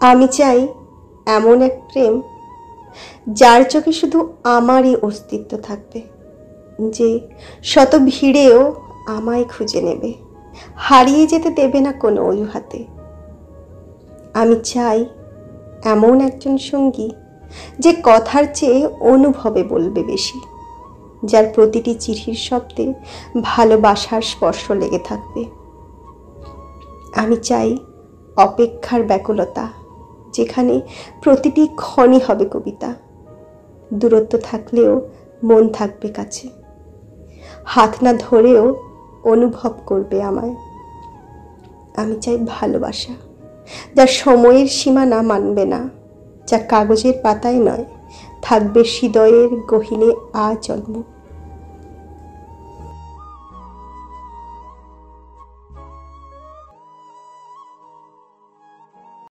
আমি চাই এমন এক প্রেম যার চোখে শুধু আমারই অস্তিত্ব থাকবে, যে শত ভিড়েও আমায় খুঁজে নেবে, হারিয়ে যেতে দেবে না কোনো অজুহাতে। আমি চাই এমন একজন সঙ্গী যে কথার চেয়ে অনুভবে বলবে বেশি, যার প্রতিটি চিঠির শব্দে ভালোবাসার স্পর্শ লেগে থাকবে। আমি চাই অপেক্ষার ব্যাকুলতা, যেখানে প্রতিটি ক্ষণই হবে কবিতা। দূরত্ব থাকলেও মন থাকবে কাছে, হাত না ধরেও অনুভব করবে আমায়। আমি চাই ভালোবাসা যা সময়ের সীমানা মানবে না, যা কাগজের পাতায় নয়, থাকবে হৃদয়ের গহীনে আজন্ম।